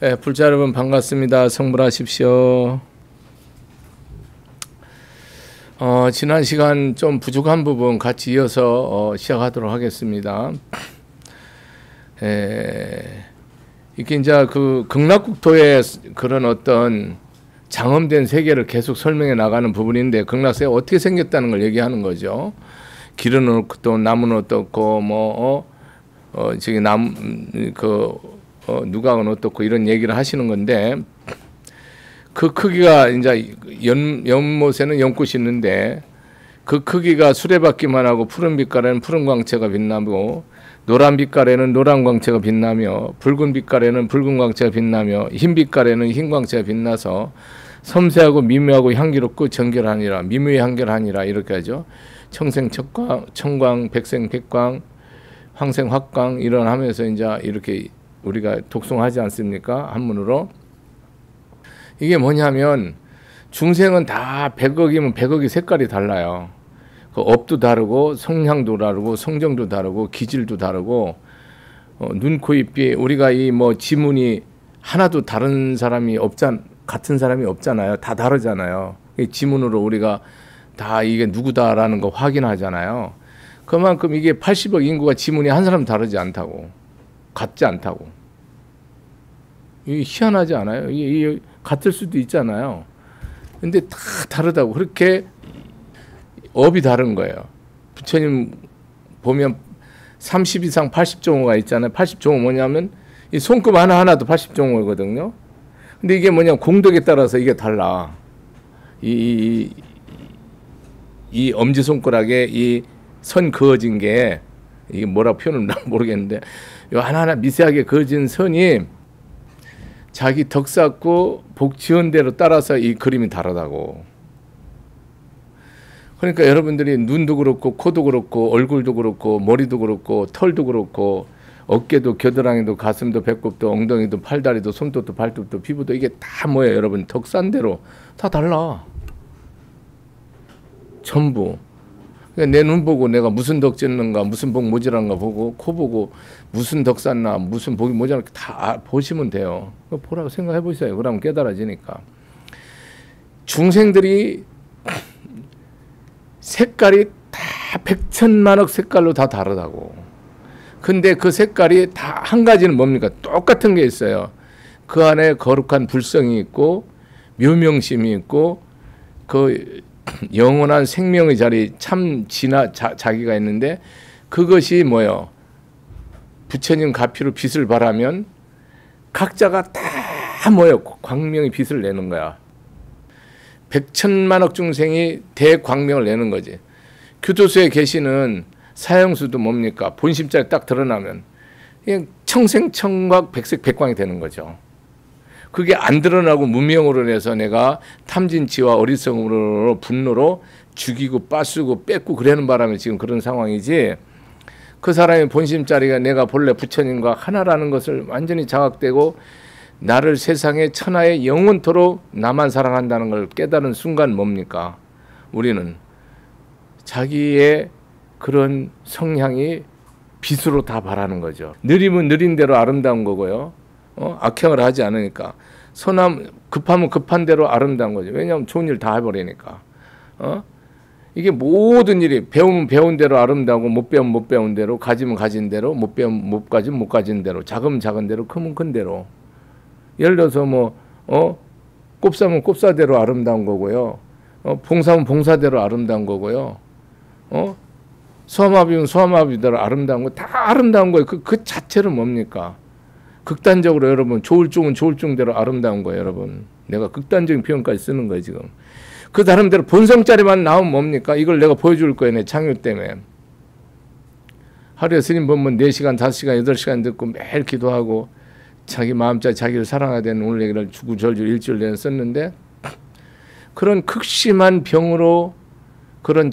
네, 불자 여러분 반갑습니다. 성불하십시오. 지난 시간 좀 부족한 부분 같이 이어서 시작하도록 하겠습니다. 이게 이제 그 극락국토의 그런 어떤 장엄된 세계를 계속 설명해 나가는 부분인데, 극락세가 어떻게 생겼다는 걸 얘기하는 거죠. 길은 어떻고 나무는 어떻고 저기 누각은 어떻고 이런 얘기를 하시는 건데, 그 크기가 이제 연못에는 연꽃이 있는데 그 크기가 수레바퀴만 하고 푸른 빛깔에는 푸른 광채가 빛나고, 노란 빛깔에는 노란 광채가 빛나며, 붉은 빛깔에는 붉은 광채가 빛나며, 흰 빛깔에는 흰 광채가 빛나서 섬세하고 미묘하고 향기롭고 정결하니라. 미묘히 향결하니라 이렇게 하죠. 청생 청광, 백생 백광, 황생 화광 이런 하면서 이제 이렇게 우리가 독송하지 않습니까? 한문으로. 이게 뭐냐면 중생은 다 100억이면 100억이 색깔이 달라요. 그 업도 다르고 성향도 다르고 성정도 다르고 기질도 다르고 눈, 코, 입, 귀, 우리가 이 지문이 하나도 다른 사람이 같은 사람이 없잖아요. 다 다르잖아요. 이 지문으로 우리가 다 이게 누구다라는 거 확인하잖아요. 그만큼 이게 80억 인구가 지문이 한 사람 다르지 않다고, 같지 않다고. 이게 희한하지 않아요? 이게 같을 수도 있잖아요. 근데 다 다르다고. 그렇게 업이 다른 거예요. 부처님 보면 30 이상 80종호가 있잖아요. 80종호 뭐냐면 이 손금 하나하나도 80종호거든요. 근데 이게 뭐냐면 공덕에 따라서 이게 달라. 이 엄지손가락에 이 선 그어진 게, 이게 뭐라 표현을 모르겠는데, 요 하나하나 미세하게 그어진 선이 자기 덕 쌓고 복 지은 대로 따라서 이 그림이 다르다고. 그러니까 여러분들이 눈도 그렇고 코도 그렇고 얼굴도 그렇고 머리도 그렇고 털도 그렇고 어깨도 겨드랑이도 가슴도 배꼽도 엉덩이도 팔다리도 손톱도 발톱도 피부도 이게 다 뭐예요? 여러분 덕 쌓은 대로 다 달라. 전부. 내 눈 보고 내가 무슨 덕 짓는가, 무슨 복 모자란가 보고, 코 보고 무슨 덕 쌓나, 무슨 복이 모자란가 다 보시면 돼요. 보라고 생각해 보세요. 그러면 깨달아지니까. 중생들이 색깔이 다 100천만억 색깔로 다 다르다고. 근데 그 색깔이 다 한 가지는 뭡니까? 똑같은 게 있어요. 그 안에 거룩한 불성이 있고 묘명심이 있고 그 영원한 생명의 자리 참 자기가 있는데, 그것이 뭐요? 부처님 가피로 빛을 발하면 각자가 다 뭐요? 광명의 빛을 내는 거야. 100천만억 중생이 대광명을 내는 거지. 교도소에 계시는 사형수도 뭡니까? 본심자에 딱 드러나면 그냥 청생청각 백색 백광이 되는 거죠. 그게 안 드러나고 무명으로 해서 내가 탐진치와 어리석음으로 분노로 죽이고 빠쓰고 뺏고 그러는 바람에 지금 그런 상황이지, 그 사람의 본심자리가 내가 본래 부처님과 하나라는 것을 완전히 자각되고 나를 세상의 천하에 영원토록 나만 사랑한다는 걸 깨달은 순간 뭡니까? 우리는 자기의 그런 성향이 빛으로 다 바라는 거죠. 느리면 느린 대로 아름다운 거고요. 악행을 하지 않으니까. 급하면 급한 대로 아름다운 거죠. 왜냐하면 좋은 일 다 해버리니까. 이게 모든 일이 배우면 배운 대로 아름다우고, 못 배우면 못 배운 대로, 가지면 가진 대로, 못 배우면 못 가지면 못 가진 대로, 작으면 작은 대로, 크면 큰 대로. 예를 들어서 꼽사면 꼽사대로 아름다운 거고요. 봉사면 봉사대로 아름다운 거고요. 소아마비면 소아마비대로 아름다운 거, 다 아름다운 거예요. 그 자체는 뭡니까? 극단적으로 여러분 좋을 중은 좋을 중대로 아름다운 거예요. 여러분 내가 극단적인 표현까지 쓰는 거예요. 지금 그 다른대로 본성짜리만 나오면 뭡니까? 이걸 내가 보여줄 거예요. 내 창유 때문에. 하루에 스님 보면 4시간 5시간 8시간 듣고 매일 기도하고 자기 마음자 자기를 사랑해야 되는 오늘 얘기를 주구절절 일주일 내내 썼는데, 그런 극심한 병으로, 그런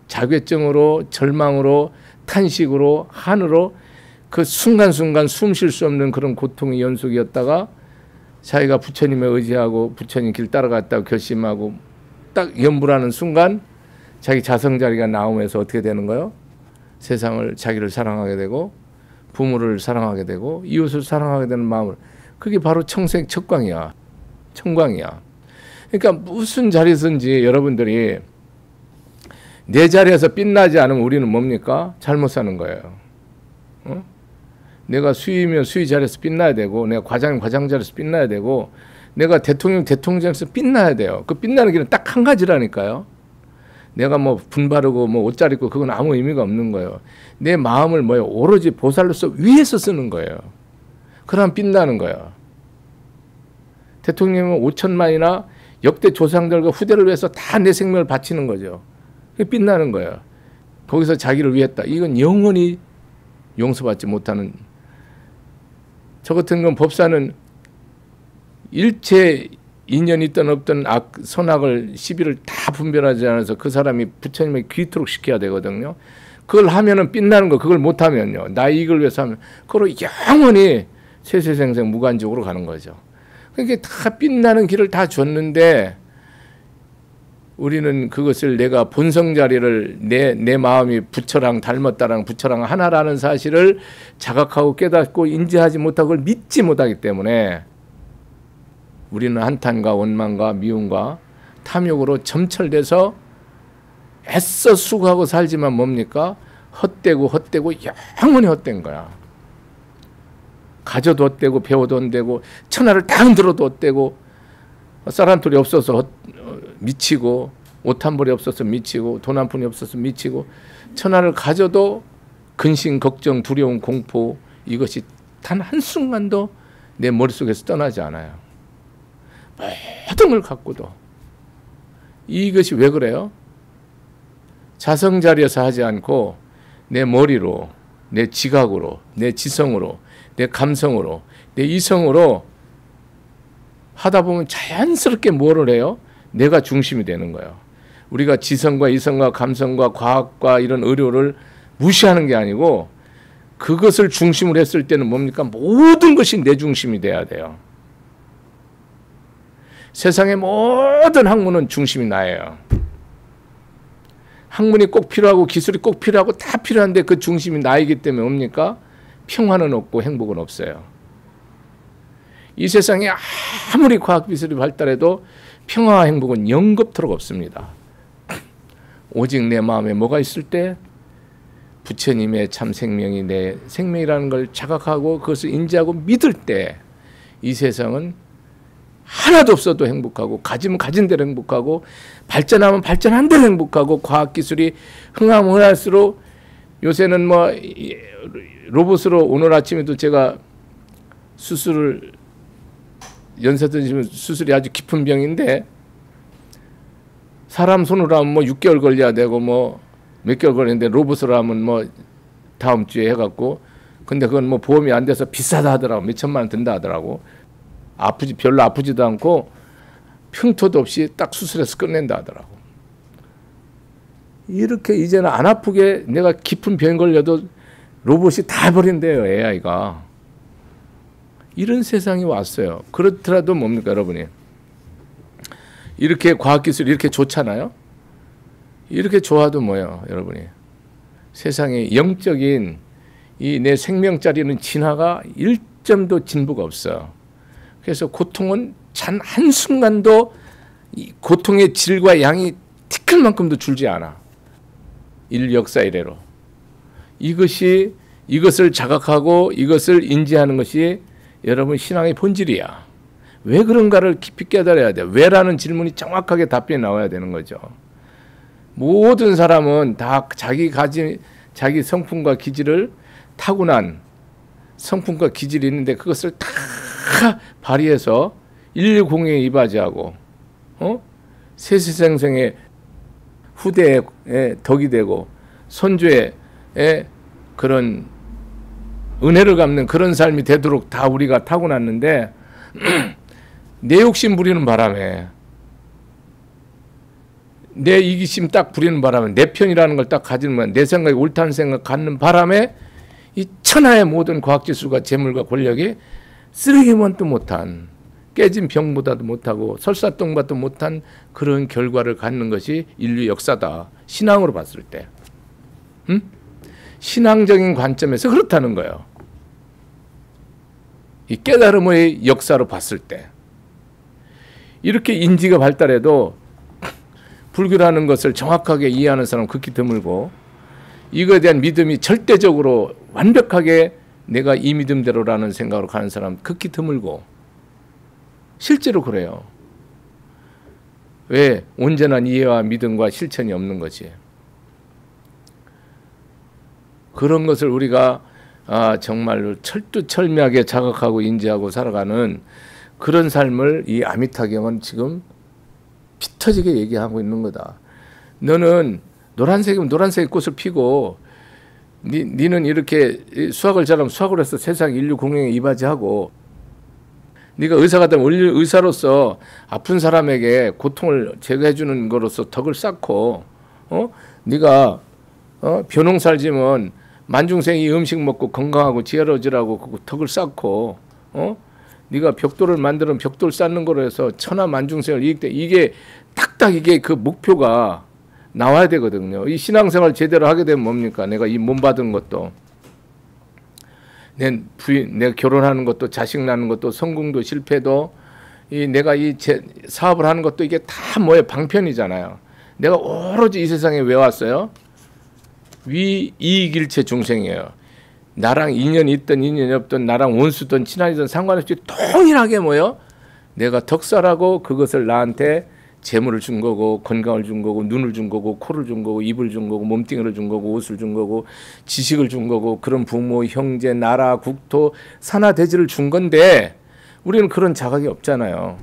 자괴증으로, 절망으로, 탄식으로, 한으로 그 순간순간 숨 쉴 수 없는 그런 고통의 연속이었다가 자기가 부처님에 의지하고 부처님 길 따라갔다고 결심하고 딱 염불하는 순간 자기 자성자리가 나오면서 어떻게 되는 거예요? 세상을, 자기를 사랑하게 되고 부모를 사랑하게 되고 이웃을 사랑하게 되는 마음을, 그게 바로 청생 척광이야. 청광이야. 그러니까 무슨 자리에서든지 여러분들이 내 자리에서 빛나지 않으면 우리는 뭡니까? 잘못 사는 거예요. 어? 내가 수위면 수위 자리에서 빛나야 되고, 내가 과장이면 과장 자리에서 빛나야 되고, 내가 대통령 자리에서 빛나야 돼요. 그 빛나는 길은 딱 한 가지라니까요. 내가 뭐 분바르고 뭐 옷 잘 입고 그건 아무 의미가 없는 거예요. 내 마음을 뭐예요? 오로지 보살로서 위에서 쓰는 거예요. 그럼 빛나는 거예요. 대통령은 5천만이나 역대 조상들과 후대를 위해서 다 내 생명을 바치는 거죠. 빛나는 거예요. 거기서 자기를 위했다. 이건 영원히 용서받지 못하는, 저 같은 건 법사는 일체 인연이 있든 없든 선악을 시비를 다 분별하지 않아서 그 사람이 부처님의 귀토록 시켜야 되거든요. 그걸 하면은 빛나는 거, 그걸 못하면요, 나의 이익을 위해서 하면 그걸로 영원히 세세생생 무간적으로 가는 거죠. 그러니까 다 빛나는 길을 다 줬는데 우리는 그것을 내가 본성 자리를 내 마음이 부처랑 닮았다랑 부처랑 하나라는 사실을 자각하고 깨닫고 인지하지 못하고 그걸 믿지 못하기 때문에 우리는 한탄과 원망과 미움과 탐욕으로 점철돼서 애써 수고하고 살지만 뭡니까? 헛되고 영원히 헛된 거야. 가져도 헛되고 배워도 헛되고 천하를 다 흔들어도 헛되고 쌀 한 톨이 없어서 미치고 옷 한 벌이 없어서 미치고 돈 한 푼이 없어서 미치고 천하를 가져도 근심, 걱정, 두려움, 공포 이것이 단 한순간도 내 머릿속에서 떠나지 않아요. 모든 걸 갖고도. 이것이 왜 그래요? 자성자리에서 하지 않고 내 머리로, 내 지각으로, 내 지성으로, 내 감성으로, 내 이성으로 하다 보면 자연스럽게 뭐를 해요? 내가 중심이 되는 거예요. 우리가 지성과 이성과 감성과 과학과 이런 의료를 무시하는 게 아니고 그것을 중심으로 했을 때는 뭡니까? 모든 것이 내 중심이 돼야 돼요. 세상의 모든 학문은 중심이 나예요. 학문이 꼭 필요하고 기술이 꼭 필요하고 다 필요한데 그 중심이 나이기 때문에 뭡니까? 평화는 없고 행복은 없어요. 이 세상에 아무리 과학기술이 발달해도 평화와 행복은 영겁토록 없습니다. 오직 내 마음에 뭐가 있을 때 부처님의 참 생명이 내 생명이라는 걸 자각하고 그것을 인지하고 믿을 때 이 세상은 하나도 없어도 행복하고 가지면 가진 대로 행복하고 발전하면 발전한 대로 행복하고 과학기술이 흥하면 흥할수록 요새는 뭐 로봇으로 오늘 아침에도 제가 수술을 연세 드시면 수술이 아주 깊은 병인데 사람 손으로 하면 뭐 6개월 걸려야 되고 뭐 몇 개월 걸리는데 로봇으로 하면 뭐 다음 주에 해갖고 근데 그건 뭐 보험이 안 돼서 비싸다 하더라고. 몇 천만 원 든다 하더라고. 별로 아프지도 않고 흉터도 없이 딱 수술해서 끝낸다 하더라고. 이렇게 이제는 안 아프게 내가 깊은 병 걸려도 로봇이 다 해버린대요, AI가. 이런 세상이 왔어요. 그렇더라도 뭡니까, 여러분이? 이렇게 과학기술이 이렇게 좋잖아요? 이렇게 좋아도 뭐예요, 여러분이? 세상에 영적인 이 내 생명자리는 진화가 1점도 진보가 없어요. 그래서 고통은 단 한순간도 이 고통의 질과 양이 티끌만큼도 줄지 않아. 인류 역사 이래로. 이것을 자각하고 이것을 인지하는 것이 여러분 신앙의 본질이야. 왜 그런가를 깊이 깨달아야 돼. 왜라는 질문이 정확하게 답변이 나와야 되는 거죠. 모든 사람은 다 자기 성품과 기질을 타고난 성품과 기질이 있는데 그것을 다 발휘해서 인류 공예에 이바지하고 세세생생의 후대의 덕이 되고 선조의 그런 은혜를 갚는 그런 삶이 되도록 다 우리가 타고났는데 내 욕심 부리는 바람에 내 이기심 딱 부리는 바람에 내 편이라는 걸 딱 가지면 내 생각이 옳다는 생각 갖는 바람에 이 천하의 모든 과학기술과 재물과 권력이 쓰레기만도 못한 깨진 병보다도 못하고 설사똥보다도 못한 그런 결과를 갖는 것이 인류 역사다. 신앙으로 봤을 때. 신앙적인 관점에서 그렇다는 거예요. 이 깨달음의 역사로 봤을 때 이렇게 인지가 발달해도 불교라는 것을 정확하게 이해하는 사람은 극히 드물고 이거에 대한 믿음이 절대적으로 완벽하게 내가 이 믿음대로라는 생각으로 가는 사람 극히 드물고 실제로 그래요. 왜? 온전한 이해와 믿음과 실천이 없는 거지. 그런 것을 우리가 정말로 철두철미하게 자각하고 인지하고 살아가는 그런 삶을 이 아미타경은 지금 피 터지게 얘기하고 있는 거다. 너는 노란색이면 노란색의 꽃을 피고 니는 이렇게 수학을 잘하면 수학을 해서 세상 인류 공영에 이바지하고 네가 의사가 되면 의사로서 아픈 사람에게 고통을 제거해 주는 거로서 덕을 쌓고 네가 벼농사를 지면 만중생이 음식 먹고 건강하고 지혜로워지라고 그 덕을 쌓고 네가 벽돌을 만드는 벽돌 쌓는 거로 해서 천하 만중생을 이익돼 이게 딱딱 이게 그 목표가 나와야 되거든요. 이 신앙생활 제대로 하게 되면 뭡니까? 내가 이 몸 받은 것도 내가 결혼하는 것도 자식 낳는 것도 성공도 실패도 내가 사업을 하는 것도 이게 다 뭐예요? 방편이잖아요. 내가 오로지 이 세상에 왜 왔어요? 위이익일체 중생이에요. 나랑 인연이 있든 인연이 없든 나랑 원수든 친하든 상관없이 동일하게 뭐요? 내가 덕사라고 그것을 나한테 재물을 준 거고 건강을 준 거고 눈을 준 거고 코를 준 거고 입을 준 거고 몸뚱이를 준 거고 옷을 준 거고 지식을 준 거고 그런 부모 형제 나라 국토 산하 대지를 준 건데 우리는 그런 자각이 없잖아요.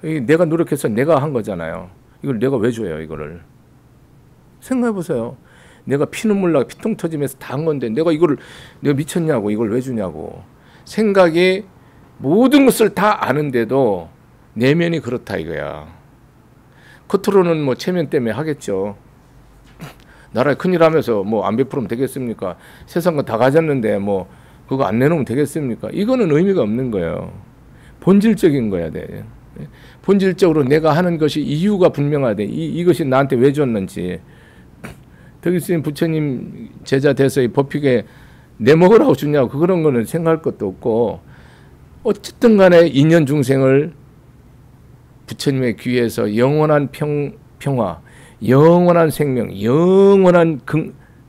내가 노력해서 내가 한 거잖아요. 이걸 내가 왜 줘요? 이거를 생각해 보세요. 내가 피눈물 나고 피통 터지면서 다 한 건데 내가 미쳤냐고 이걸 왜 주냐고. 생각이 모든 것을 다 아는데도 내면이 그렇다 이거야. 겉으로는 뭐 체면 때문에 하겠죠. 나라에 큰일 하면서 뭐 안 베풀으면 되겠습니까? 세상 거 다 가졌는데 뭐 그거 안 내놓으면 되겠습니까? 이거는 의미가 없는 거예요. 본질적인 거야 돼. 본질적으로 내가 하는 것이 이유가 분명하대. 이것이 나한테 왜 줬는지. 덕일스님 부처님 제자 돼서 이 법칙에 내 먹으라고 주냐고 그런 거는 생각할 것도 없고 어쨌든 간에 인연 중생을 부처님의 귀에서 영원한 평화, 영원한 생명, 영원한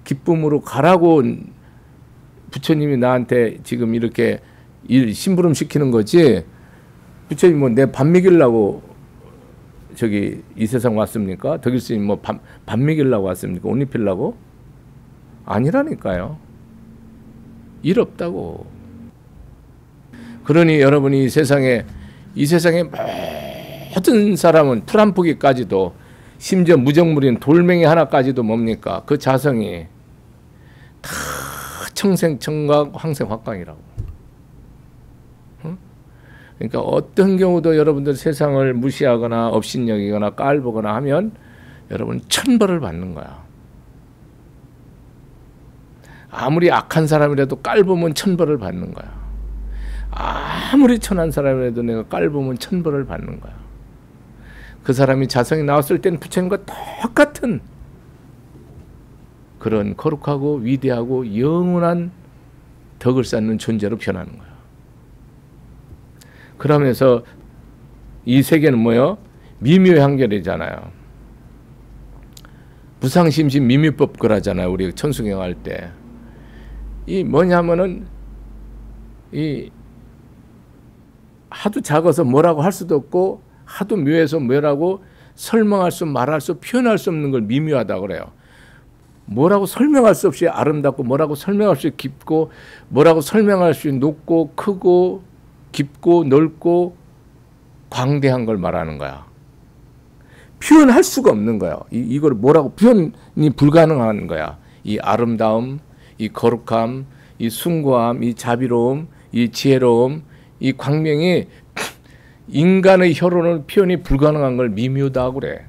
기쁨으로 가라고 부처님이 나한테 지금 이렇게 심부름 시키는 거지. 부처님 뭐 내 밥 먹이려고 저기 이 세상 왔습니까? 덕일스님 뭐 밥 먹이려고 왔습니까? 옷 입히려고? 아니라니까요. 일 없다고. 그러니 여러분이 이 세상에 모든 사람은 풀 한 포기까지도 심지어 무정물인 돌멩이 하나까지도 뭡니까? 그 자성이 다 청생청각 황생화광이라고. 그러니까 어떤 경우도 여러분들 세상을 무시하거나 업신여기거나 깔보거나 하면 여러분 천벌을 받는 거야. 아무리 악한 사람이라도 깔보면 천벌을 받는 거야. 아무리 천한 사람이라도 내가 깔보면 천벌을 받는 거야. 그 사람이 자성이 나왔을 때는 부처님과 똑같은 그런 거룩하고 위대하고 영원한 덕을 쌓는 존재로 변하는 거야. 그러면서 이 세계는 뭐요? 미묘향결이잖아요. 무상심심 미묘법 그러잖아요. 우리 천수경 할 때. 이 뭐냐면은 이 하도 작아서 뭐라고 할 수도 없고 하도 묘해서 뭐라고 설명할 수 말할 수 표현할 수 없는 걸 미묘하다 그래요. 뭐라고 설명할 수 없이 아름답고 뭐라고 설명할 수 깊고 뭐라고 설명할 수 높고 크고 깊고 넓고 광대한 걸 말하는 거야. 표현할 수가 없는 거야. 이걸 뭐라고 표현이 불가능한 거야. 이 아름다움, 이 거룩함, 이 숭고함, 이 자비로움, 이 지혜로움, 이 광명이 인간의 혀로는 표현이 불가능한 걸 미묘다고 그래.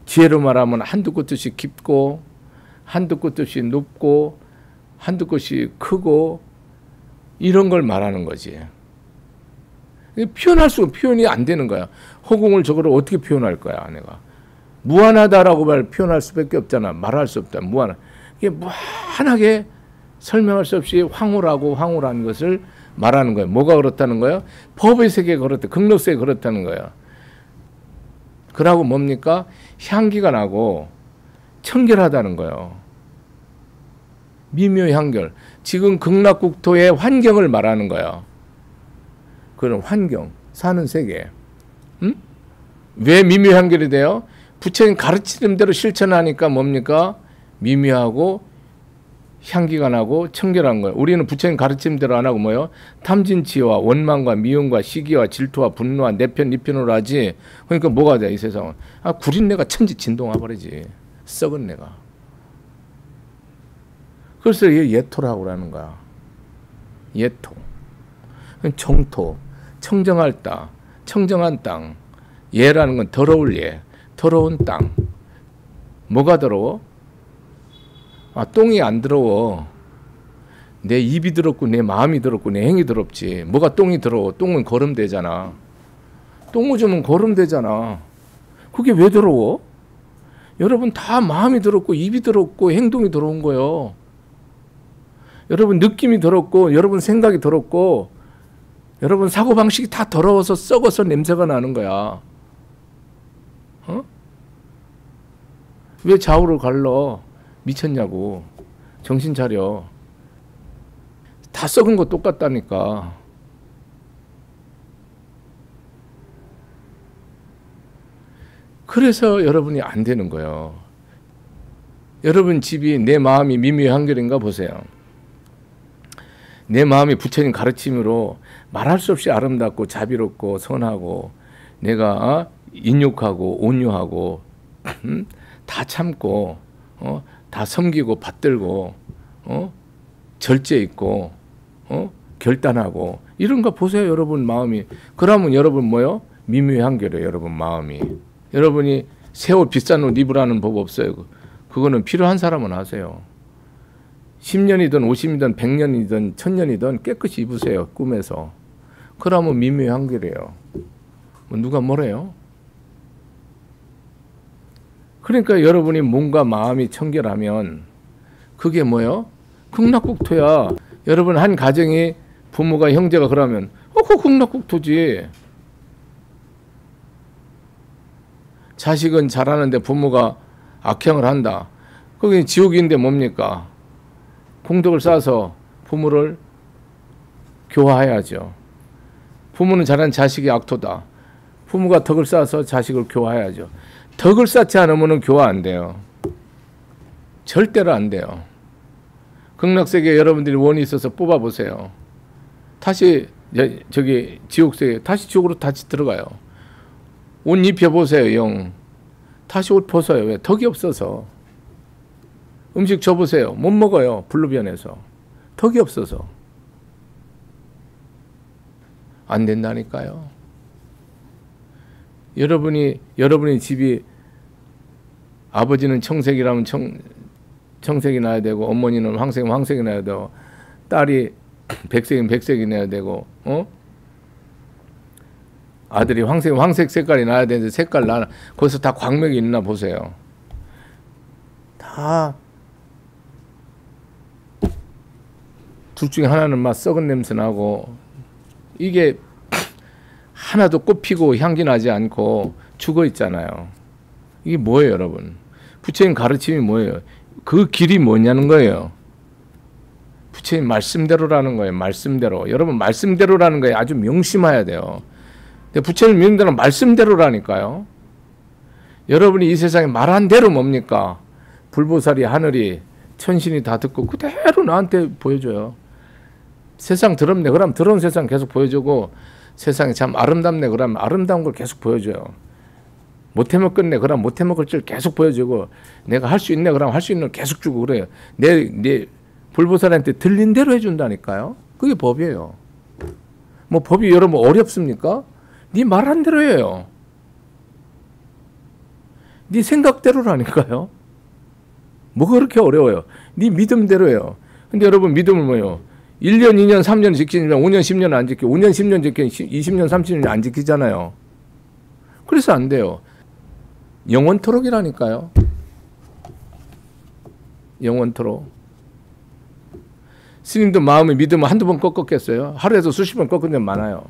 지혜로 말하면 한두 끝 없이 깊고 한두 끝 없이 높고 한두 끝이 크고 이런 걸 말하는 거지. 표현할 수가 표현이 안 되는 거야. 허공을 저거를 어떻게 표현할 거야 내가. 무한하다라고 표현할 수밖에 없잖아. 말할 수 없다. 무한하. 이게 무한하게 설명할 수 없이 황홀하고 것을 말하는 거예요. 뭐가 그렇다는 거예요? 법의 세계가 그렇다. 극락세계가 그렇다는 거예요. 그러고 뭡니까? 향기가 나고 청결하다는 거예요. 미묘향결. 지금 극락국토의 환경을 말하는 거예요. 그런 환경, 사는 세계. 응? 왜 미묘향결이 돼요? 부처님 가르치는 대로 실천하니까 뭡니까? 미묘하고 향기가 나고 청결한 거예요. 우리는 부처님 가르치는 대로 안 하고 뭐예요? 탐진치와 원망과 미움과 시기와 질투와 분노와 내편 이편으로 하지. 그러니까 뭐가 돼, 이 세상은? 아, 구린 내가 천지 진동화 버리지. 썩은 내가. 그래서 얘 예토라고 하는 거야. 예토. 정토. 청정할 땅. 청정한 땅. 예라는 건 더러울 예. 더러운 땅. 뭐가 더러워? 아, 똥이 안 더러워. 내 입이 더럽고 내 마음이 더럽고 내 행이 더럽지. 뭐가 똥이 더러워? 똥은 거름되잖아. 똥 오줌은 거름되잖아. 그게 왜 더러워? 여러분 다 마음이 더럽고 입이 더럽고 행동이 더러운 거예요. 여러분 느낌이 더럽고 여러분 생각이 더럽고 여러분 사고방식이 다 더러워서 썩어서 냄새가 나는 거야. 어? 왜 좌우를 갈러? 미쳤냐고. 정신 차려. 다 썩은 거 똑같다니까. 그래서 여러분이 안 되는 거예요. 여러분 집이 내 마음이 미묘한결인가 보세요. 내 마음이 부처님 가르침으로 말할 수 없이 아름답고 자비롭고 선하고 내가 인육하고 온유하고 다 참고 다 섬기고 받들고 절제 있고 결단하고 이런 거 보세요. 여러분 마음이. 그러면 여러분 뭐요? 미묘한결이에요. 여러분 마음이. 여러분이 새 옷 비싼 옷 입으라는 법 없어요. 그거는 필요한 사람은 하세요. 10년이든 50년이든 100년이든 1000년이든 깨끗이 입으세요. 꿈에서. 그러면 미묘한결이에요. 뭐 누가 뭐래요? 그러니까 여러분이 몸과 마음이 청결하면 그게 뭐예요? 극락국토야. 여러분 한 가정이 부모가 형제가 그러면 그 극락국토지. 자식은 잘하는데 부모가 악행을 한다. 그게 지옥인데 뭡니까? 공덕을 쌓아서 부모를 교화해야죠. 부모는 잘한 자식이 악토다. 부모가 덕을 쌓아서 자식을 교화해야죠. 덕을 쌓지 않으면 교화 안 돼요. 절대로 안 돼요. 극락세계에 여러분들이 원이 있어서 뽑아보세요. 다시 저기 지옥세계 다시 지옥으로 다시 들어가요. 옷 입혀보세요. 영. 다시 옷 벗어요. 왜? 덕이 없어서. 음식 줘보세요. 못 먹어요. 불로변해서. 덕이 없어서. 안 된다니까요. 여러분이 집이 아버지는 청색이라면 청색이 나야 되고 어머니는 황색이 나야 되고 딸이 백색이면 백색이 나야 되고 아들이 황색 색깔이 나야 되는데 색깔 나나 거기서 다 광맥이 있나 보세요. 다 둘 중에 하나는 막 썩은 냄새 나고 이게 하나도 꽃피고 향기 나지 않고 죽어 있잖아요. 이게 뭐예요, 여러분? 부처님 가르침이 뭐예요? 그 길이 뭐냐는 거예요. 부처님 말씀대로라는 거예요. 말씀대로. 여러분 말씀대로라는 거에 아주 명심해야 돼요. 근데 부처님 믿는 데는 말씀대로라니까요. 여러분이 이 세상에 말한 대로 뭡니까? 불보살이 하늘이 천신이 다 듣고 그대로 나한테 보여줘요. 세상 더럽네. 그럼 더러운 세상 계속 보여주고 세상이 참 아름답네. 그러면 아름다운 걸 계속 보여줘요. 못해먹겠네. 그럼 못해먹을 줄 계속 보여주고 내가 할 수 있네. 그럼 할 수 있는 걸 계속 주고 그래요. 내 불보살한테 들린 대로 해준다니까요. 그게 법이에요. 뭐 법이 여러분 어렵습니까? 네 말한 대로 해요. 네 생각대로라니까요. 뭐가 그렇게 어려워요? 네 믿음대로 해요. 근데 여러분 믿음은 뭐예요? 1년, 2년, 3년 지키지만 5년, 10년 안 지키고 5년, 10년 지키고 20년, 30년 안 지키잖아요. 그래서 안 돼요. 영원토록이라니까요. 영원토록. 스님도 마음을 믿으면 한두 번 꺾었겠어요? 하루에도 수십 번 꺾은 데 많아요.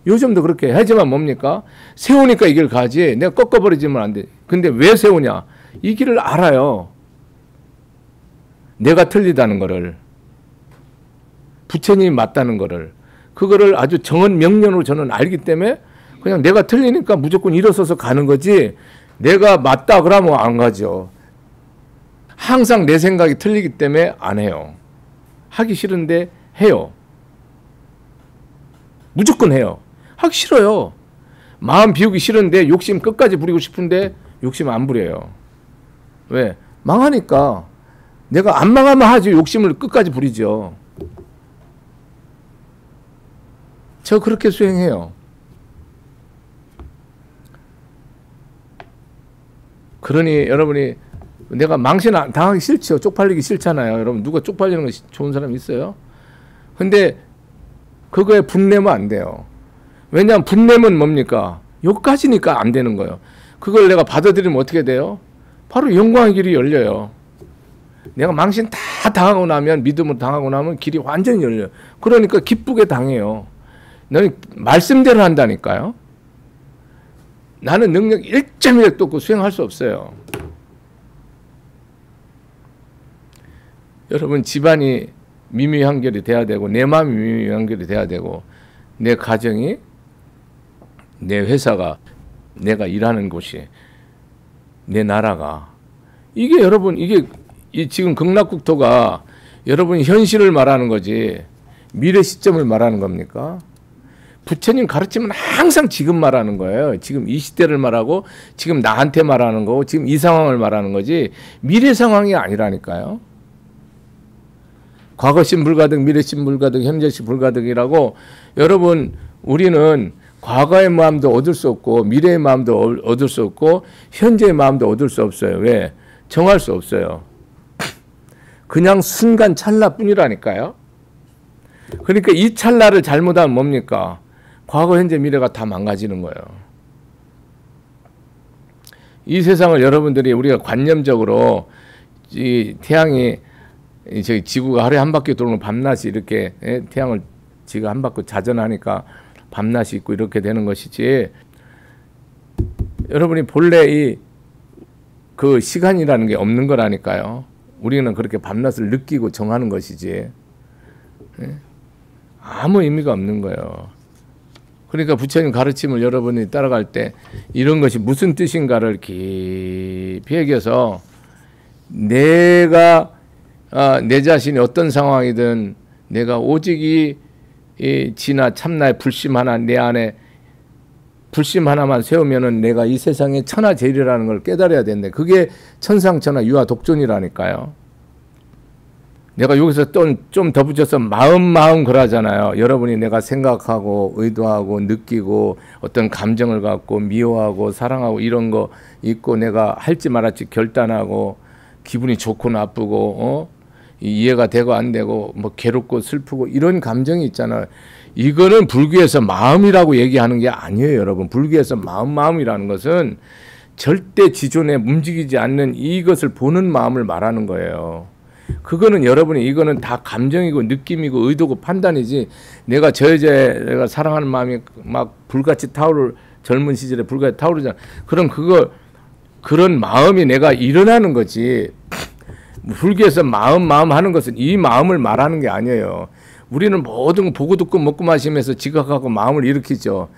요즘도 그렇게 하지만 뭡니까? 세우니까 이 길 가지. 내가 꺾어버리지면 안 돼. 근데 왜 세우냐? 이 길을 알아요. 내가 틀리다는 거를. 부처님이 맞다는 거를. 그거를 아주 정언 명령으로 저는 알기 때문에 그냥 내가 틀리니까 무조건 일어서서 가는 거지, 내가 맞다 그러면 안 가죠. 항상 내 생각이 틀리기 때문에 안 해요. 하기 싫은데 해요. 무조건 해요. 하기 싫어요. 마음 비우기 싫은데 욕심 끝까지 부리고 싶은데 욕심 안 부려요. 왜? 망하니까. 내가 안 망하면 하지 욕심을 끝까지 부리죠. 저 그렇게 수행해요. 그러니 여러분이 내가 망신 당하기 싫죠. 쪽팔리기 싫잖아요. 여러분 누가 쪽팔리는 거 좋은 사람 있어요? 근데 그거에 분내면 안 돼요. 왜냐하면 분내면 뭡니까? 여기까지니까 안 되는 거예요. 그걸 내가 받아들이면 어떻게 돼요? 바로 영광의 길이 열려요. 내가 망신 다 당하고 나면, 믿음을 당하고 나면 길이 완전히 열려요. 그러니까 기쁘게 당해요. 너는 말씀대로 한다니까요. 나는 능력 1.1도 없고 수행할 수 없어요. 여러분 집안이 미미한결이 돼야 되고, 내 마음이 미미한결이 돼야 되고, 내 가정이, 내 회사가, 내가 일하는 곳이, 내 나라가, 이게 여러분, 이게 지금 극락국토가 여러분 현실을 말하는 거지 미래 시점을 말하는 겁니까? 부처님 가르치면 항상 지금 말하는 거예요. 지금 이 시대를 말하고 지금 나한테 말하는 거고 지금 이 상황을 말하는 거지 미래 상황이 아니라니까요. 과거심 불가득, 미래심 불가득, 현재심 불가득이라고. 여러분 우리는 과거의 마음도 얻을 수 없고 미래의 마음도 얻을 수 없고 현재의 마음도 얻을 수 없어요. 왜? 정할 수 없어요. 그냥 순간 찰나뿐이라니까요. 그러니까 이 찰나를 잘못하면 뭡니까? 과거, 현재, 미래가 다 망가지는 거예요. 이 세상을 여러분들이 우리가 관념적으로 이 태양이 저희 지구가 하루에 한 바퀴 도는 밤낮이 이렇게 태양을 지가 한 바퀴 자전하니까 밤낮이 있고 이렇게 되는 것이지, 여러분이 본래 이 그 시간이라는 게 없는 거라니까요. 우리는 그렇게 밤낮을 느끼고 정하는 것이지 아무 의미가 없는 거예요. 그러니까 부처님 가르침을 여러분이 따라갈 때 이런 것이 무슨 뜻인가를 깊이 여겨서 내가 내 자신이 어떤 상황이든 내가 오직 이 지나 참나의 불심 하나, 내 안에 불심 하나만 세우면은 내가 이 세상의 천하제일이라는 걸 깨달아야 되는데, 그게 천상천하 유아 독존이라니까요. 내가 여기서 좀 더 붙여서 마음 그러잖아요. 여러분이 내가 생각하고 의도하고 느끼고 어떤 감정을 갖고 미워하고 사랑하고 이런 거 있고, 내가 할지 말할지 결단하고 기분이 좋고 나쁘고 이해가 되고 안 되고 뭐 괴롭고 슬프고 이런 감정이 있잖아요. 이거는 불교에서 마음이라고 얘기하는 게 아니에요, 여러분. 불교에서 마음이라는 것은 절대 지존에 움직이지 않는 이것을 보는 마음을 말하는 거예요. 그거는 여러분이 이거는 다 감정이고 느낌이고 의도고 판단이지, 내가 저 여자애 내가 사랑하는 마음이 막 불같이 타오를, 젊은 시절에 불같이 타오르잖아. 그런 마음이 내가 일어나는 거지. 불교에서 마음 하는 것은 이 마음을 말하는 게 아니에요. 우리는 모든 거 보고 듣고 먹고 마시면서 지각하고 마음을 일으키죠.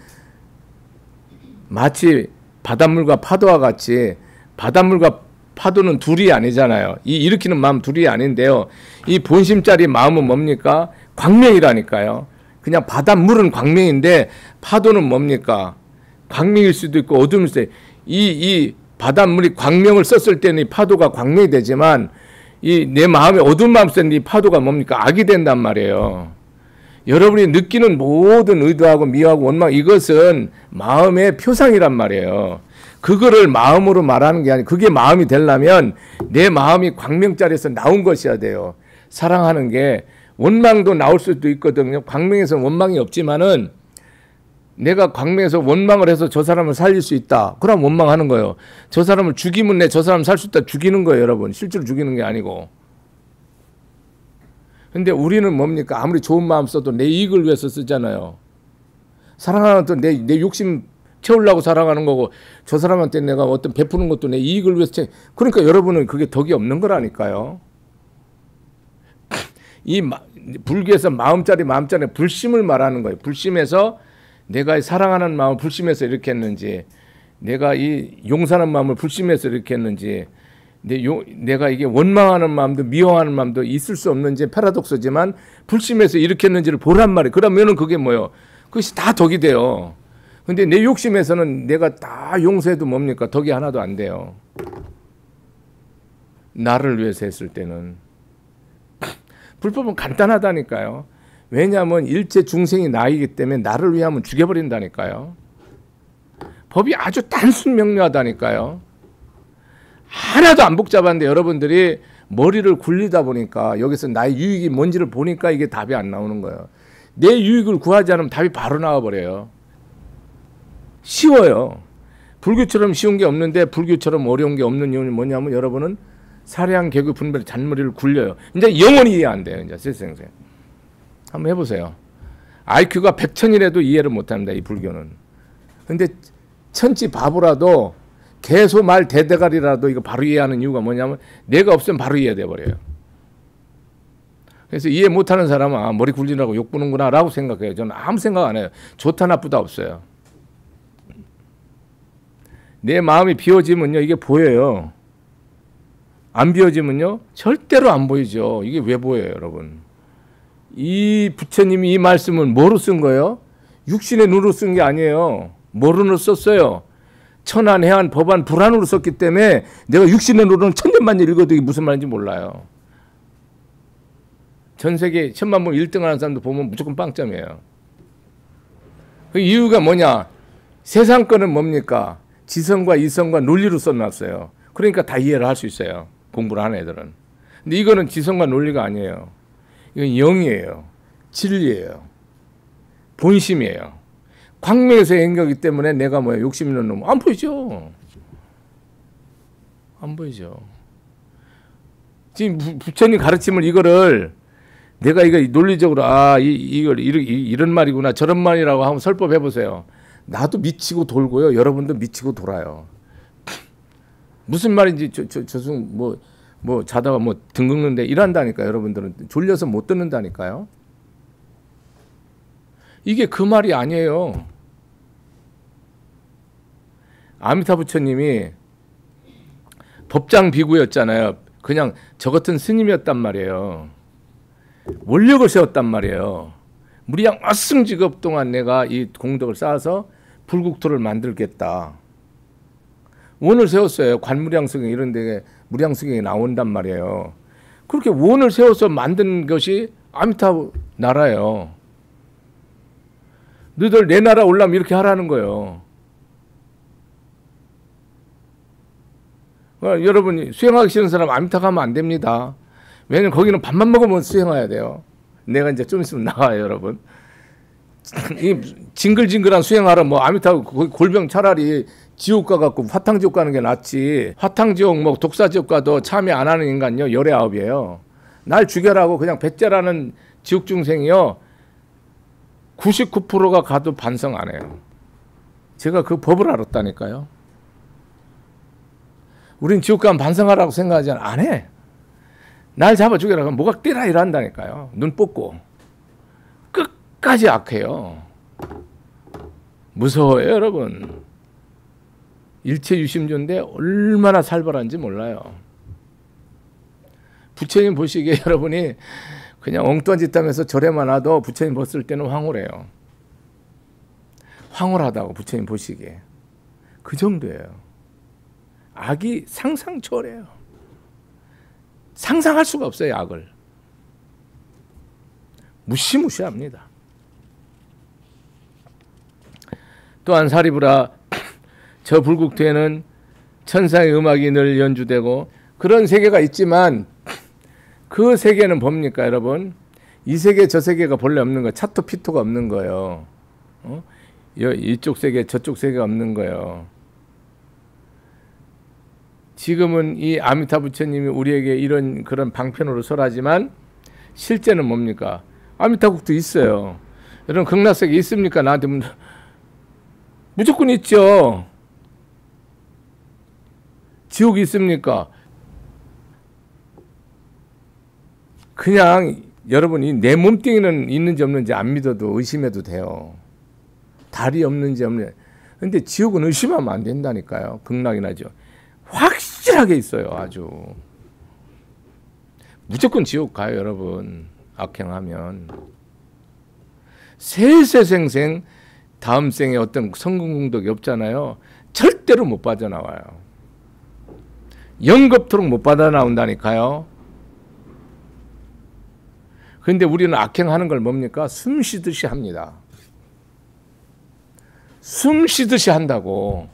마치 바닷물과 파도와 같이, 바닷물과 파도는 둘이 아니잖아요. 이 일으키는 마음 둘이 아닌데요. 이 본심짜리 마음은 뭡니까? 광명이라니까요. 그냥 바닷물은 광명인데 파도는 뭡니까? 광명일 수도 있고 어둠일 수도 있고, 이 바닷물이 광명을 썼을 때는 이 파도가 광명이 되지만 이 내 마음에 어두운 마음 썼는데 이 파도가 뭡니까? 악이 된단 말이에요. 여러분이 느끼는 모든 의도하고 미워하고 원망, 이것은 마음의 표상이란 말이에요. 그거를 마음으로 말하는 게 아니고, 그게 마음이 되려면 내 마음이 광명자리에서 나온 것이어야 돼요. 사랑하는 게 원망도 나올 수도 있거든요. 광명에서 원망이 없지만은 내가 광명에서 원망을 해서 저 사람을 살릴 수 있다. 그럼 원망하는 거예요. 저 사람을 죽이면 저 사람 살 수 있다. 죽이는 거예요, 여러분. 실제로 죽이는 게 아니고. 근데 우리는 뭡니까? 아무리 좋은 마음 써도 내 이익을 위해서 쓰잖아요. 사랑하는 또 내 욕심 채우려고 사랑하는 거고, 저 사람한테 내가 어떤 베푸는 것도 내 이익을 위해서 그러니까 여러분은 그게 덕이 없는 거라니까요. 이 불교에서 마음짜리 불심을 말하는 거예요. 불심에서 내가 사랑하는 마음을 불심해서 이렇게 했는지, 내가 이 용서하는 마음을 불심해서 이렇게 했는지, 내가 이게 원망하는 마음도 미워하는 마음도 있을 수 없는지 패러독스지만 불심해서 이렇게 했는지를 보란 말이에요. 그러면은 그게 뭐예요? 그것이 다 덕이 돼요. 근데 내 욕심에서는 내가 다 용서해도 뭡니까? 덕이 하나도 안 돼요. 나를 위해서 했을 때는. 불법은 간단하다니까요. 왜냐하면 일체 중생이 나이기 때문에 나를 위하면 죽여버린다니까요. 법이 아주 단순 명료하다니까요. 하나도 안 복잡한데 여러분들이 머리를 굴리다 보니까 여기서 나의 유익이 뭔지를 보니까 이게 답이 안 나오는 거예요. 내 유익을 구하지 않으면 답이 바로 나와버려요. 쉬워요. 불교처럼 쉬운 게 없는데 불교처럼 어려운 게 없는 이유는 뭐냐면 여러분은 사량 개구 분별 잔머리를 굴려요. 이제 영원히 이해 안 돼요. 이제 세상에. 한번 해보세요. IQ가 100천이라도 이해를 못합니다. 이 불교는. 근데 천지 바보라도 개소 말 대대가리라도 이거 바로 이해하는 이유가 뭐냐면 내가 없으면 바로 이해돼 버려요. 그래서 이해 못하는 사람은 아, 머리 굴리라고 욕부는구나 라고 생각해요. 저는 아무 생각 안 해요. 좋다 나쁘다 없어요. 내 마음이 비워지면요 이게 보여요. 안 비워지면요 절대로 안 보이죠. 이게 왜 보여요 여러분? 이 부처님이 이 말씀을 뭐로 쓴 거예요? 육신의 눈으로 쓴 게 아니에요. 뭐로 썼어요? 천안, 해안, 법안, 불안으로 썼기 때문에 내가 육신의 눈으로는 천년만년 읽어도 이게 무슨 말인지 몰라요. 전 세계 1000만 번 1등 하는 사람도 보면 무조건 빵점이에요. 그 이유가 뭐냐? 세상 거는 뭡니까? 지성과 이성과 논리로 써놨어요. 그러니까 다 이해를 할 수 있어요. 공부를 하는 애들은. 근데 이거는 지성과 논리가 아니에요. 이건 영이에요. 진리예요. 본심이에요. 광명에서 연결이기 때문에 내가 뭐야 욕심 있는 놈 안 보이죠. 안 보이죠. 지금 부처님 가르침을 이거를 내가 이거 논리적으로 이걸 이런 말이구나 저런 말이라고 한번 설법해 보세요. 나도 미치고 돌고요. 여러분도 미치고 돌아요. 무슨 말인지 뭐 자다가 뭐 등 긁는데 일한다니까요. 여러분들은 졸려서 못 듣는다니까요. 이게 그 말이 아니에요. 아미타 부처님이 법장 비구였잖아요. 그냥 저 같은 스님이었단 말이에요. 원력을 세웠단 말이에요. 무리양 어승직업 동안 내가 이 공덕을 쌓아서 불국토를 만들겠다. 원을 세웠어요. 관무량수경 이런 데 무량수경이 나온단 말이에요. 그렇게 원을 세워서 만든 것이 아미타 나라예요. 너희들 내 나라 올라면 이렇게 하라는 거예요. 여러분이 수행하기 싫은 사람 아미타 가면 안 됩니다. 왜냐면 거기는 밥만 먹으면 수행해야 돼요. 내가 이제 좀 있으면 나와요, 여러분. 이 징글징글한 수행하러 뭐 아미타 골병 차라리 지옥 가갖고 화탕지옥 가는 게 낫지. 화탕지옥 뭐 독사지옥 가도 참여 안 하는 인간요 열의 아홉이에요. 날 죽여라고 그냥 배째라는 지옥 중생이요 99%가 가도 반성 안 해요. 제가 그 법을 알았다니까요. 우린 지옥 가면 반성하라고 생각하지 안 해. 날 잡아 죽여라 그러면 뭐가 뛰라 이란다니까요. 눈 뽑고 끝까지 악해요. 무서워요 여러분. 일체 유심조인데 얼마나 살벌한지 몰라요. 부처님 보시기에 여러분이 그냥 엉뚱한 짓 하면서 절에만 와도 부처님 봤을 때는 황홀해요. 황홀하다고 부처님 보시기에. 그 정도예요. 악이 상상 초월해요. 상상할 수가 없어요. 악을. 무시무시합니다. 또한 사리부라 저 불국토에는 천상의 음악이 늘 연주되고 그런 세계가 있지만 그 세계는 뭡니까 여러분? 이 세계 저 세계가 본래 없는 거예요. 차토 피토가 없는 거예요. 이쪽 세계 저쪽 세계가 없는 거예요. 지금은 이 아미타 부처님이 우리에게 이런 그런 방편으로 설하지만 실제는 뭡니까? 아미타국도 있어요. 여러분 극락세계 있습니까? 나한테 무조건 있죠. 지옥이 있습니까? 그냥 여러분이 내 몸뚱이는 있는지 없는지 안 믿어도 의심해도 돼요. 달이 없는지 없는지. 근데 지옥은 의심하면 안 된다니까요. 극락이나 지옥. 확실하게 있어요. 아주. 무조건 지옥 가요, 여러분. 악행하면. 세세생생 다음 생에 어떤 성공공덕이 없잖아요. 절대로 못 빠져나와요. 영겁토록 못 빠져나온다니까요. 그런데 우리는 악행하는 걸 뭡니까? 숨 쉬듯이 합니다. 숨 쉬듯이 한다고.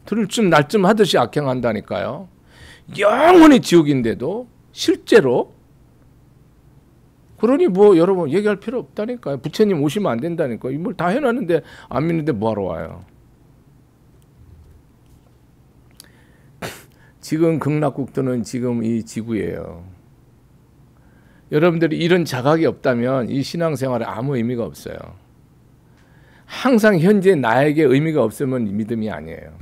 들쯤 날쯤 하듯이 악행한다니까요. 영원히 지옥인데도 실제로. 그러니 뭐 여러분 얘기할 필요 없다니까요. 부처님 오시면 안 된다니까요. 뭘 다 해놨는데 안 믿는데 뭐하러 와요. 지금 극락국토는 지금 이 지구예요. 여러분들이 이런 자각이 없다면 이 신앙생활에 아무 의미가 없어요. 항상 현재 나에게 의미가 없으면 믿음이 아니에요.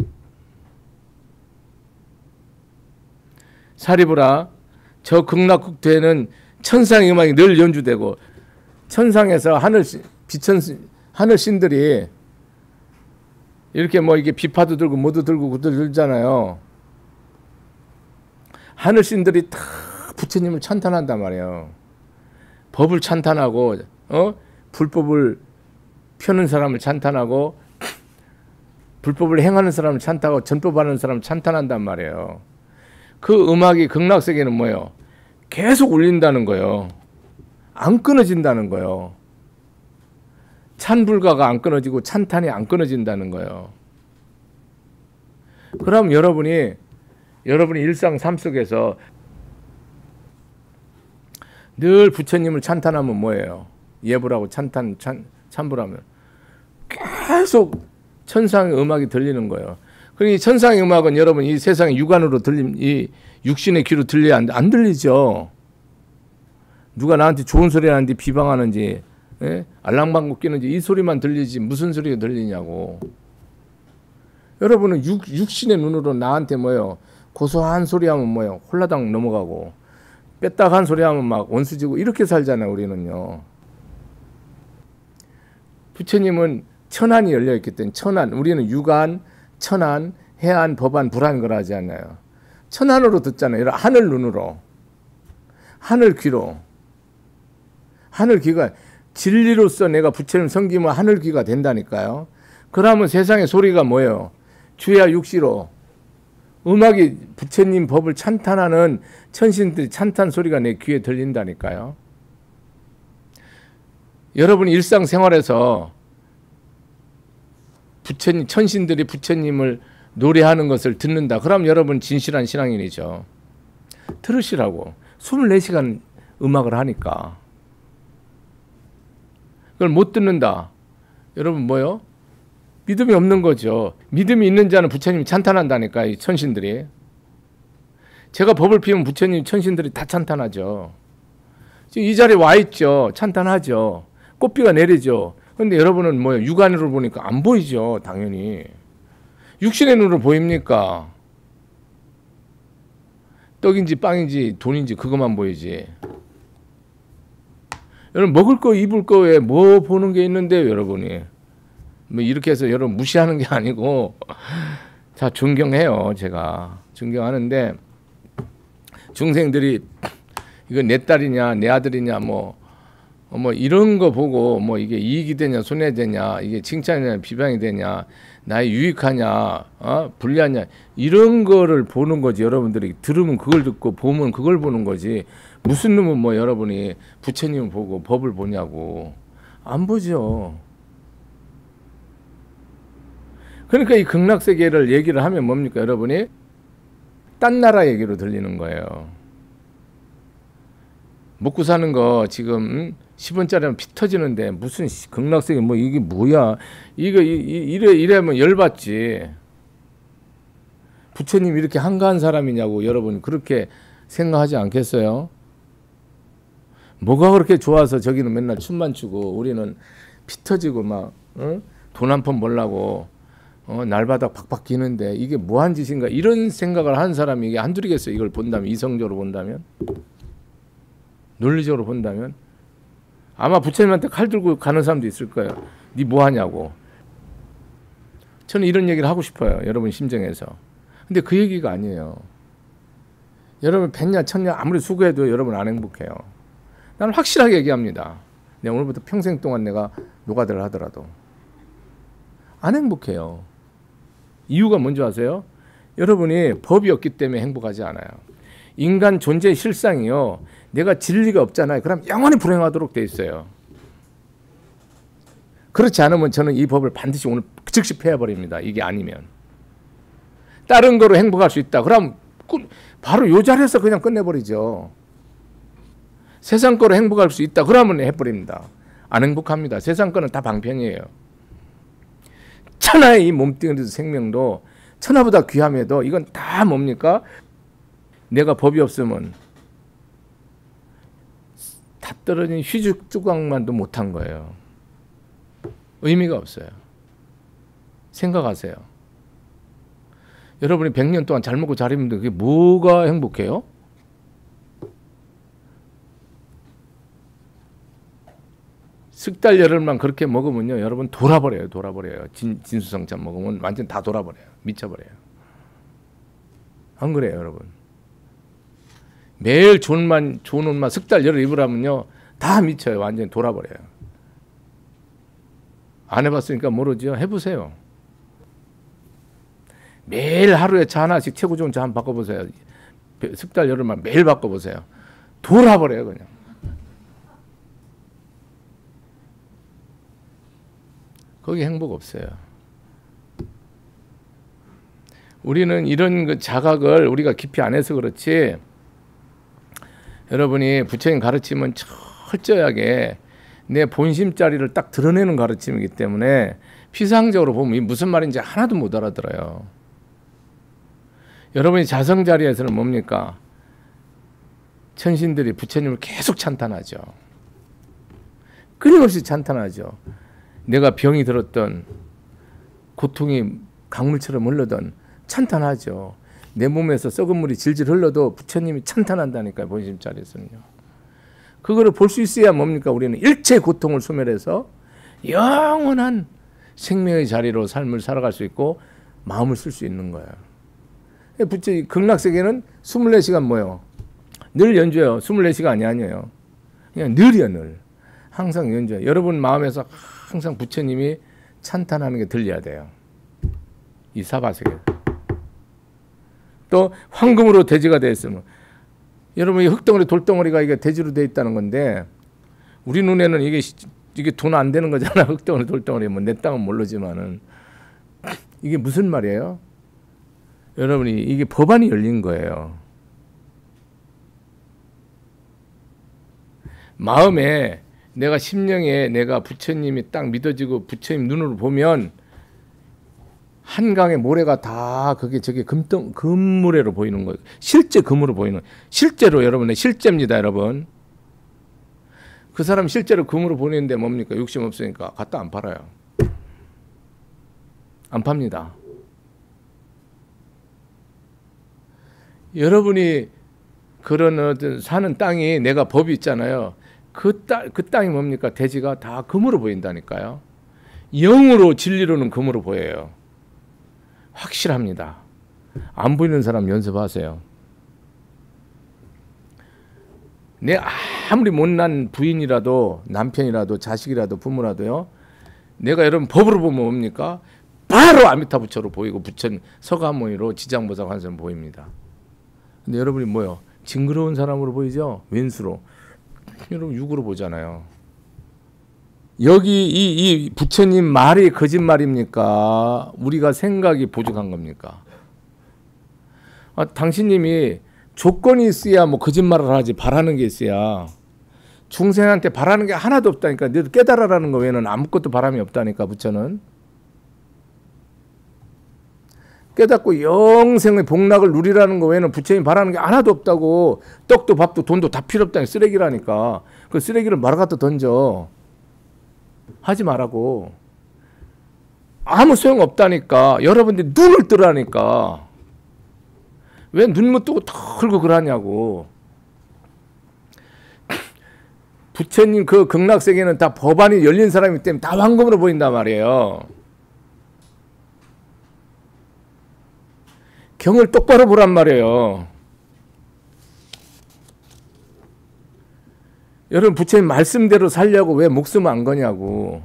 사리부라, 저 극락국토에는 천상의 음악이 늘 연주되고 천상에서 하늘 신들이 이렇게 뭐 이게 비파도 들고 뭐도 들고 그도 들잖아요. 하늘 신들이 다 부처님을 찬탄한단 말이에요. 법을 찬탄하고 불법을 펴는 사람을 찬탄하고 불법을 행하는 사람을 찬탄하고 전법하는 사람을 찬탄한단 말이에요. 그 음악이 극락세계는 뭐예요? 계속 울린다는 거예요. 안 끊어진다는 거예요. 찬불가가 안 끊어지고 찬탄이 안 끊어진다는 거예요. 그럼 여러분이 일상 삶 속에서 늘 부처님을 찬탄하면 뭐예요? 예불하고 찬불하면 계속 천상의 음악이 들리는 거예요. 그러니 천상의 음악은 여러분 이 세상의 육안으로 이 육신의 귀로 들려야 안 들리죠. 누가 나한테 좋은 소리 하는지 비방하는지 알랑방구 끼는지 이 소리만 들리지 무슨 소리가 들리냐고. 여러분은 육신의 눈으로 나한테 뭐예요? 고소한 소리 하면 뭐예요? 홀라당 넘어가고 빼딱한 소리 하면 막 원수지고 이렇게 살잖아요. 우리는요. 부처님은 천안이 열려있기 때문에 천안, 우리는 육안, 천안, 해안, 법안, 불안 걸 하지 않나요? 천안으로 듣잖아요. 하늘 눈으로, 하늘 귀로. 하늘 귀가 진리로서 내가 부처님 섬기면 하늘 귀가 된다니까요. 그러면 세상의 소리가 뭐예요? 주야 육시로 음악이 부처님 법을 찬탄하는 천신들이 찬탄 소리가 내 귀에 들린다니까요. 여러분 일상생활에서 부처님, 천신들이 부처님을 노래하는 것을 듣는다. 그럼 여러분 진실한 신앙인이죠. 들으시라고. 24시간 음악을 하니까. 그걸 못 듣는다. 여러분 뭐요? 믿음이 없는 거죠. 믿음이 있는 자는 부처님이 찬탄한다니까, 이 천신들이. 제가 법을 피우면 부처님, 천신들이 다 찬탄하죠. 지금 이 자리에 와 있죠. 찬탄하죠. 꽃비가 내리죠. 그런데 여러분은 뭐예요? 육안으로 보니까 안 보이죠. 당연히. 육신의 눈으로 보입니까? 떡인지 빵인지 돈인지 그것만 보이지. 여러분 먹을 거 입을 거에 뭐 보는 게 있는데요, 여러분이. 뭐 이렇게 해서 여러분 무시하는 게 아니고 다 존경해요. 제가 존경하는데 중생들이 이거 내 딸이냐 내 아들이냐 뭐 이런 거 보고 뭐 이게 이익이 되냐 손해되냐 이게 칭찬이냐 비방이 되냐 나의 유익하냐 불리하냐 이런 거를 보는 거지. 여러분들이 들으면 그걸 듣고 보면 그걸 보는 거지. 무슨 놈은 뭐 여러분이 부처님을 보고 법을 보냐고. 안 보죠. 그러니까 이 극락세계를 얘기를 하면 뭡니까 여러분이? 딴 나라 얘기로 들리는 거예요. 먹고 사는 거 지금 10원짜리면 피 터지는데 무슨 극락세계 뭐 이게 뭐야? 이거 이래면 열받지. 부처님 이렇게 한가한 사람이냐고 여러분 그렇게 생각하지 않겠어요? 뭐가 그렇게 좋아서 저기는 맨날 춤만 추고 우리는 피 터지고 막 돈 한 푼 벌라고 날바닥 박박 기는데 이게 뭐한 짓인가 이런 생각을 하는 사람이 이게 한둘이겠어요. 이걸 본다면 이성적으로 본다면 논리적으로 본다면 아마 부처님한테 칼 들고 가는 사람도 있을 거예요. 니 뭐 하냐고. 저는 이런 얘기를 하고 싶어요. 여러분 심정에서. 근데 그 얘기가 아니에요. 여러분 100년 1000년 아무리 수고해도 여러분 안 행복해요. 나는 확실하게 얘기합니다. 내가 오늘부터 평생 동안 내가 노가다를 하더라도 안 행복해요. 이유가 뭔지 아세요? 여러분이 법이 없기 때문에 행복하지 않아요. 인간 존재의 실상이요. 내가 진리가 없잖아요. 그럼 영원히 불행하도록 돼 있어요. 그렇지 않으면 저는 이 법을 반드시 오늘 즉시 폐해버립니다. 이게 아니면. 다른 거로 행복할 수 있다. 그럼 바로 요 자리에서 그냥 끝내버리죠. 세상 거로 행복할 수 있다. 그러면 해버립니다. 안 행복합니다. 세상 거는 다 방편이에요. 천하의 이 몸뚱이도 생명도 천하보다 귀함에도 이건 다 뭡니까? 내가 법이 없으면 다 떨어진 휘죽 조각만도 못한 거예요. 의미가 없어요. 생각하세요. 여러분이 100년 동안 잘 먹고 잘 입는데 그게 뭐가 행복해요? 석 달 열흘만 그렇게 먹으면요, 여러분 돌아버려요. 돌아버려요. 진수성찬 먹으면 완전 다 돌아버려요. 미쳐버려요. 안 그래요, 여러분? 매일 좋은 옷만 석 달 열흘 입으라면요, 다 미쳐요. 완전 돌아버려요. 안 해봤으니까 모르죠. 해보세요. 매일 하루에 차 하나씩 최고 좋은 차 한번 바꿔보세요. 석 달 열흘만 매일 바꿔보세요. 돌아버려요, 그냥. 거기 행복 없어요. 우리는 이런 그 자각을 우리가 깊이 안 해서 그렇지, 여러분이 부처님 가르침은 철저하게 내 본심자리를 딱 드러내는 가르침이기 때문에 피상적으로 보면 이게 무슨 말인지 하나도 못 알아들어요. 여러분이 자성자리에서는 뭡니까? 천신들이 부처님을 계속 찬탄하죠. 끊임없이 찬탄하죠. 내가 병이 들었던, 고통이 강물처럼 흘러던 찬탄하죠. 내 몸에서 썩은 물이 질질 흘러도 부처님이 찬탄한다니까요. 본심자리에서는요. 그거를 볼 수 있어야 뭡니까? 우리는 일체 고통을 소멸해서 영원한 생명의 자리로 삶을 살아갈 수 있고 마음을 쓸 수 있는 거예요. 부처님 극락세계는 24시간 뭐예요? 늘 연주해요. 24시간이 아니에요. 그냥 늘이요, 늘. 항상 연주해요. 여러분 마음에서 항상 부처님이 찬탄하는 게 들려야 돼요. 이 사바세계. 또 황금으로 대지가 되어 있으면, 여러분 이 흙덩어리 돌덩어리가 이게 대지로 되어 있다는 건데 우리 눈에는 이게 돈 안 되는 거잖아. 흙덩어리 돌덩어리 뭐 내 땅은 모르지만은 이게 무슨 말이에요? 여러분이 이게 법안이 열린 거예요. 마음에 내가 심령에 내가 부처님이 딱 믿어지고 부처님 눈으로 보면 한강의 모래가 다 그게 저게 금모래로 보이는 거예요. 실제 금으로 보이는, 실제로 여러분의 실제입니다, 여러분. 그 사람 실제로 금으로 보이는데 뭡니까? 욕심 없으니까 갖다 안 팔아요. 안 팝니다. 여러분이 그런 어떤 사는 땅이 내가 법이 있잖아요. 그 땅이 뭡니까? 대지가 다 금으로 보인다니까요. 영으로 진리로는 금으로 보여요. 확실합니다. 안 보이는 사람 연습하세요. 내 아무리 못난 부인이라도 남편이라도 자식이라도 부모라도요, 내가 여러분 법으로 보면 뭡니까? 바로 아미타부처로 보이고 부처님 서가모니로 지장보살 환생 보입니다. 근데 여러분이 뭐요? 징그러운 사람으로 보이죠? 왼수로. 여러분 육으로 보잖아요. 여기 이 부처님 말이 거짓말입니까? 우리가 생각이 부족한 겁니까? 당신님이 조건이 있어야 뭐 거짓말을 하지, 바라는 게 있어야. 중생한테 바라는 게 하나도 없다니까. 너도 깨달아라는 거 외에는 아무것도 바람이 없다니까, 부처는. 깨닫고 영생의 복락을 누리라는 거 외에는 부처님 바라는 게 하나도 없다고. 떡도 밥도 돈도 다 필요 없다니. 쓰레기라니까. 그 쓰레기를 말아 갖다 던져. 하지 말라고. 아무 소용 없다니까. 여러분들이 눈을 뜨라니까. 왜 눈못 뜨고 털고 그러냐고. 부처님 그 극락세계는 다 법안이 열린 사람이기 때문에 다 황금으로 보인단 말이에요. 경을 똑바로 보란 말이에요. 여러분 부처님 말씀대로 살려고 왜 목숨 안 거냐고.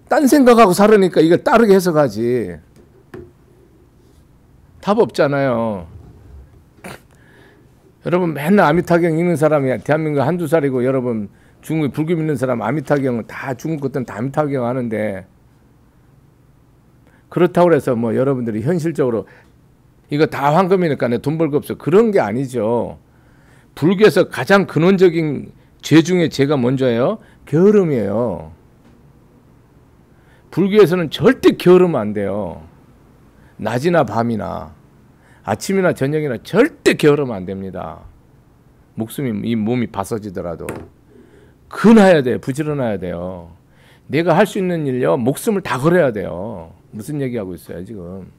딴 생각하고 살으니까 이걸 따르게 해석하지. 답 없잖아요. 여러분 맨날 아미타경 읽는 사람이 대한민국 한두 살이고, 여러분 중국에 불교 믿는 사람 아미타경은 다 중국 것들은 다 아미타경 하는데, 그렇다고 해서 뭐 여러분들이 현실적으로 이거 다 황금이니까 내 돈 벌 거 없어, 그런 게 아니죠. 불교에서 가장 근원적인 죄 중에 죄가 먼저예요. 게으름이에요. 불교에서는 절대 게으르면 안 돼요. 낮이나 밤이나 아침이나 저녁이나 절대 게으르면 안 됩니다. 목숨이, 이 몸이 바서지더라도 근해야 돼요. 부지런해야 돼요. 내가 할 수 있는 일요, 목숨을 다 걸어야 돼요. 무슨 얘기하고 있어요 지금.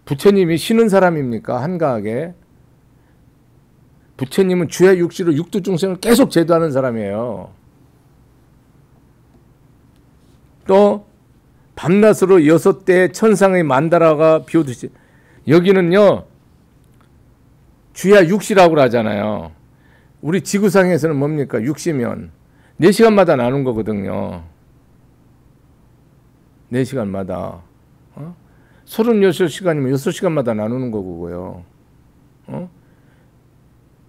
부처님이 쉬는 사람입니까? 한가하게. 부처님은 주야 육시로 육두중생을 계속 제도하는 사람이에요. 또 밤낮으로 6대 천상의 만다라가 비오듯이, 여기는요 주야 육시라고 하잖아요. 우리 지구상에서는 뭡니까? 육시면 4시간마다 나눈 거거든요. 4시간마다 36시간이면 6시간마다 나누는 거고요.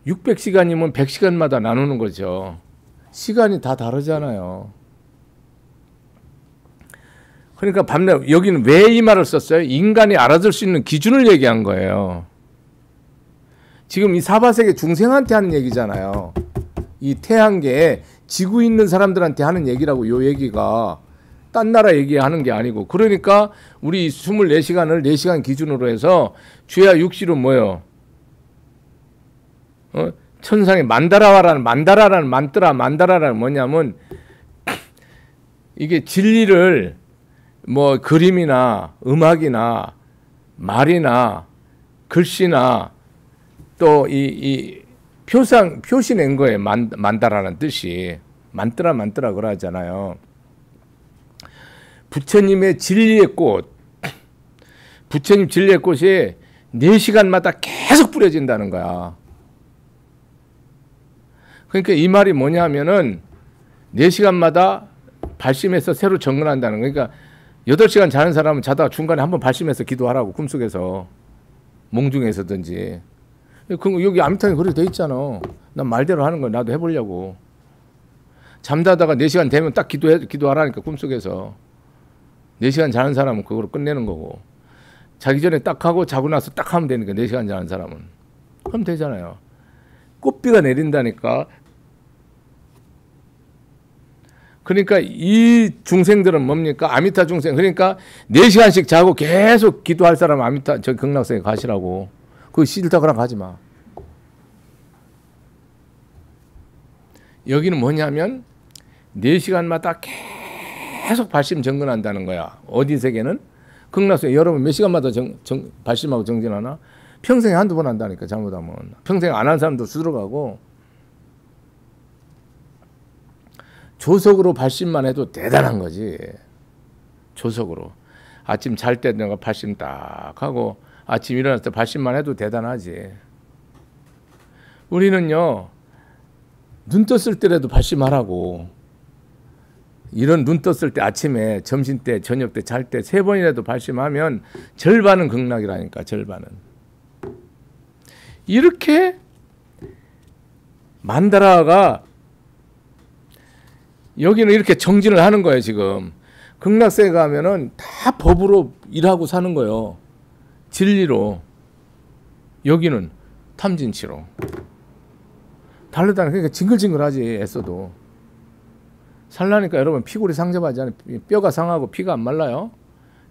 600시간이면 100시간마다 나누는 거죠. 시간이 다 다르잖아요. 그러니까 밤낮, 여기는 왜 이 말을 썼어요? 인간이 알아들 수 있는 기준을 얘기한 거예요. 지금 이 사바세계 중생한테 하는 얘기잖아요. 이 태양계에 지구에 있는 사람들한테 하는 얘기라고, 요 얘기가 딴 나라 얘기하는 게 아니고. 그러니까 우리 24시간을 4시간 기준으로 해서 주야 육시로 뭐요? 천상의 만다라라는 만다라라는 뭐냐면, 이게 진리를 뭐 그림이나 음악이나 말이나 글씨나 또 이 표시 낸 거예요. 만다라는 뜻이. 만뜨라 그러잖아요. 부처님의 진리의 꽃, 부처님 진리의 꽃이 4시간마다 계속 뿌려진다는 거야. 그러니까 이 말이 뭐냐면은 4시간마다 발심해서 새로 정근한다는 거예요. 그러니까 8시간 자는 사람은 자다가 중간에 한번 발심해서 기도하라고, 꿈속에서, 몽중에서든지. 여기 아미타경 그렇게 돼 있잖아. 난 말대로 하는 거야. 나도 해보려고. 잠자다가 4시간 되면 딱 기도하라니까, 꿈속에서. 4시간 자는 사람은 그거로 끝내는 거고, 자기 전에 딱 하고 자고 나서 딱 하면 되니까, 4시간 자는 사람은. 그럼 되잖아요. 꽃비가 내린다니까. 그러니까 이 중생들은 뭡니까? 아미타 중생. 그러니까 4시간씩 자고 계속 기도할 사람 아미타, 저 극락세계 가시라고. 그거 싫다 그럼 가지 마. 여기는 뭐냐면 4시간마다 계속 발심 정근한다는 거야. 어디 세계는? 극락세계. 여러분 몇 시간마다 발심하고 정진하나? 평생에 한두 번 한다니까, 잘못하면. 평생 안 한 사람도 수들어가고. 조석으로 발심만 해도 대단한 거지. 조석으로. 아침 잘 때 내가 발심 딱 하고 아침 일어났을 때 발심만 해도 대단하지. 우리는요, 눈 떴을 때라도 발심하라고. 이런 눈 떴을 때, 아침에, 점심 때, 저녁 때, 잘 때 3번이라도 발심하면 절반은 극락이라니까, 절반은. 이렇게 만다라가 여기는 이렇게 정진을 하는 거예요. 지금 극락세계 가면은 다 법으로 일하고 사는 거예요. 진리로. 여기는 탐진치로. 다르다는, 그러니까 징글징글하지. 애써도. 살라니까 여러분 피골이 상접하지 않아요. 뼈가 상하고 피가 안 말라요.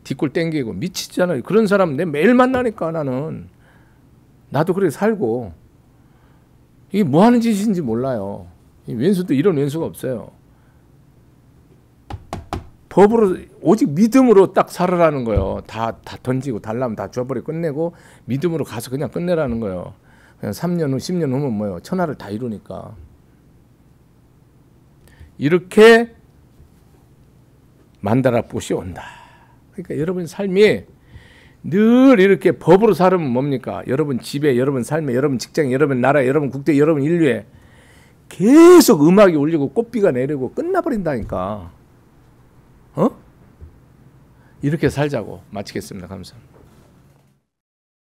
뒷골 땡기고 미치잖아요. 그런 사람 내 매일 만나니까 나는. 나도 그렇게 살고. 이게 뭐 하는 짓인지 몰라요. 이 왼수도 이런 왼수가 없어요. 법으로 오직 믿음으로 딱 살아라는 거예요. 다 던지고 달라면 다 줘버리고 끝내고 믿음으로 가서 그냥 끝내라는 거예요. 그냥 3년 후 10년 후면 뭐예요. 천하를 다 이루니까. 이렇게 만다라봇이 온다. 그러니까 여러분 삶이 늘 이렇게 법으로 살면 뭡니까? 여러분 집에, 여러분 삶에, 여러분 직장에, 여러분 나라에, 여러분 국대에, 여러분 인류에 계속 음악이 울리고 꽃비가 내리고 끝나버린다니까. 이렇게 살자고 마치겠습니다. 감사합니다.